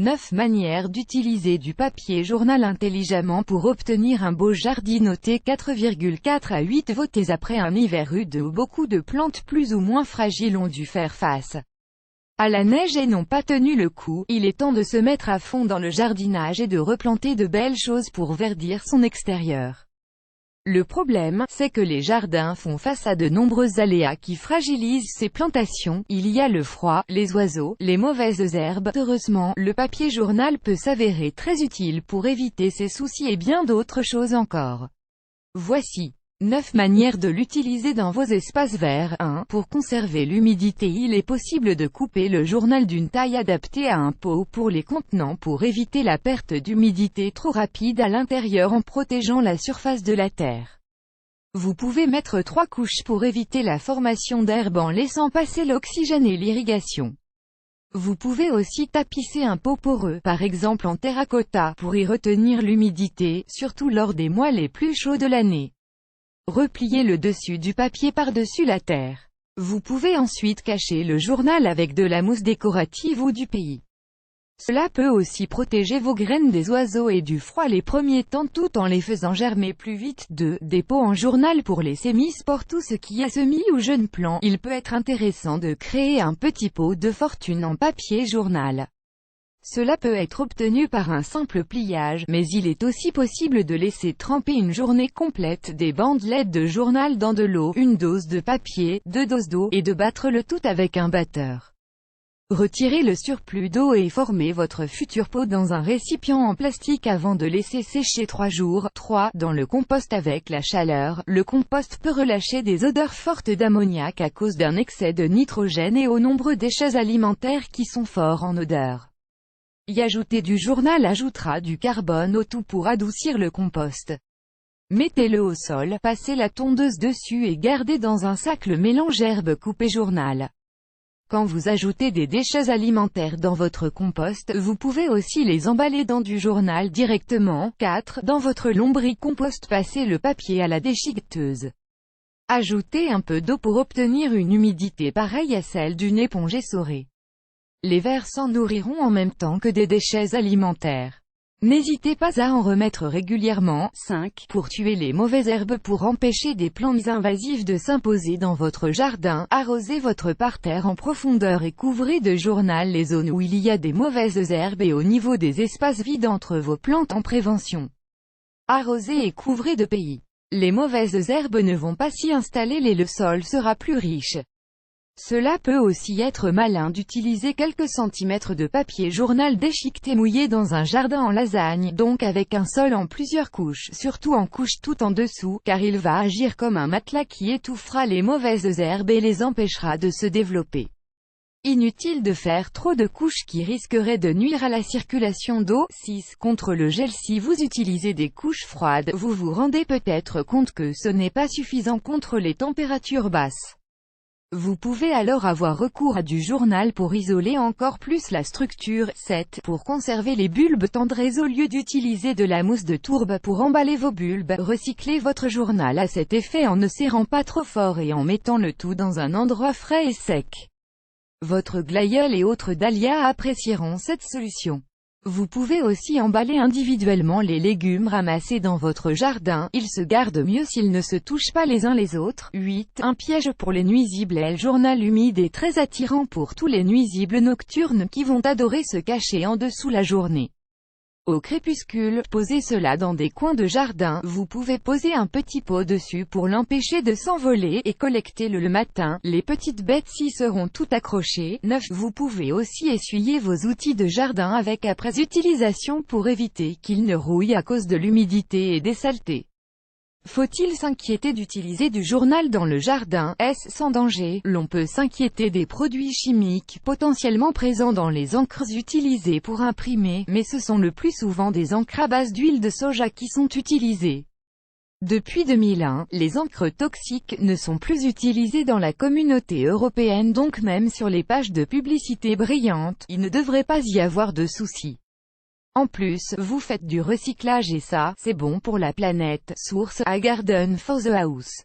9 manières d'utiliser du papier journal intelligemment pour obtenir un beau jardin. Notez 4,4 à 8 votez après un hiver rude où beaucoup de plantes plus ou moins fragiles ont dû faire face à la neige et n'ont pas tenu le coup. Il est temps de se mettre à fond dans le jardinage et de replanter de belles choses pour verdir son extérieur. Le problème, c'est que les jardins font face à de nombreux aléas qui fragilisent ces plantations. Il y a le froid, les oiseaux, les mauvaises herbes. Heureusement, le papier journal peut s'avérer très utile pour éviter ces soucis et bien d'autres choses encore. Voici 9 manières de l'utiliser dans vos espaces verts. 1. Pour conserver l'humidité, il est possible de couper le journal d'une taille adaptée à un pot pour les contenants pour éviter la perte d'humidité trop rapide à l'intérieur en protégeant la surface de la terre. Vous pouvez mettre 3 couches pour éviter la formation d'herbes en laissant passer l'oxygène et l'irrigation. Vous pouvez aussi tapisser un pot poreux, par exemple en terracotta, pour y retenir l'humidité, surtout lors des mois les plus chauds de l'année. Repliez le dessus du papier par-dessus la terre. Vous pouvez ensuite cacher le journal avec de la mousse décorative ou du pays. Cela peut aussi protéger vos graines des oiseaux et du froid les premiers temps tout en les faisant germer plus vite. 2. Des pots en journal pour les sémis. Pour tout ce qui est semis ou jeunes plants, il peut être intéressant de créer un petit pot de fortune en papier journal. Cela peut être obtenu par un simple pliage, mais il est aussi possible de laisser tremper une journée complète des bandelettes de journal dans de l'eau, une dose de papier, 2 doses d'eau, et de battre le tout avec un batteur. Retirez le surplus d'eau et formez votre futur pot dans un récipient en plastique avant de laisser sécher 3 jours. 3. Dans le compost avec la chaleur, le compost peut relâcher des odeurs fortes d'ammoniac à cause d'un excès de nitrogène et aux nombreux déchets alimentaires qui sont forts en odeur. Y ajouter du journal ajoutera du carbone au tout pour adoucir le compost. Mettez-le au sol, passez la tondeuse dessus et gardez dans un sac le mélange herbe coupée journal. Quand vous ajoutez des déchets alimentaires dans votre compost, vous pouvez aussi les emballer dans du journal directement. 4. Dans votre lombricompost, passez le papier à la déchiqueteuse. Ajoutez un peu d'eau pour obtenir une humidité pareille à celle d'une éponge essorée. Les vers s'en nourriront en même temps que des déchets alimentaires. N'hésitez pas à en remettre régulièrement. 5. Pour tuer les mauvaises herbes. Pour empêcher des plantes invasives de s'imposer dans votre jardin, arrosez votre parterre en profondeur et couvrez de journal les zones où il y a des mauvaises herbes et au niveau des espaces vides entre vos plantes en prévention. Arrosez et couvrez de pays. Les mauvaises herbes ne vont pas s'y installer et le sol sera plus riche. Cela peut aussi être malin d'utiliser quelques centimètres de papier journal déchiqueté mouillé dans un jardin en lasagne, donc avec un sol en plusieurs couches, surtout en couche tout en dessous, car il va agir comme un matelas qui étouffera les mauvaises herbes et les empêchera de se développer. Inutile de faire trop de couches qui risqueraient de nuire à la circulation d'eau. 6. Contre le gel. Si vous utilisez des couches froides, vous vous rendez peut-être compte que ce n'est pas suffisant contre les températures basses. Vous pouvez alors avoir recours à du journal pour isoler encore plus la structure. 7. Pour conserver les bulbes tendres au lieu d'utiliser de la mousse de tourbe pour emballer vos bulbes, recyclez votre journal à cet effet en ne serrant pas trop fort et en mettant le tout dans un endroit frais et sec. Votre glaïeul et autres dahlias apprécieront cette solution. Vous pouvez aussi emballer individuellement les légumes ramassés dans votre jardin, ils se gardent mieux s'ils ne se touchent pas les uns les autres. 8. Un piège pour les nuisibles. Le journal humide est très attirant pour tous les nuisibles nocturnes qui vont adorer se cacher en dessous la journée. Au crépuscule, posez cela dans des coins de jardin, vous pouvez poser un petit pot dessus pour l'empêcher de s'envoler, et collectez-le le matin, les petites bêtes s'y seront toutes accrochées. 9. Vous pouvez aussi essuyer vos outils de jardin avec après utilisation pour éviter qu'ils ne rouillent à cause de l'humidité et des saletés. Faut-il s'inquiéter d'utiliser du journal dans le jardin? Est-ce sans danger? L'on peut s'inquiéter des produits chimiques potentiellement présents dans les encres utilisées pour imprimer, mais ce sont le plus souvent des encres à base d'huile de soja qui sont utilisées. Depuis 2001, les encres toxiques ne sont plus utilisées dans la communauté européenne, donc même sur les pages de publicité brillantes, il ne devrait pas y avoir de soucis. En plus, vous faites du recyclage et ça, c'est bon pour la planète. Source: A Garden for the House.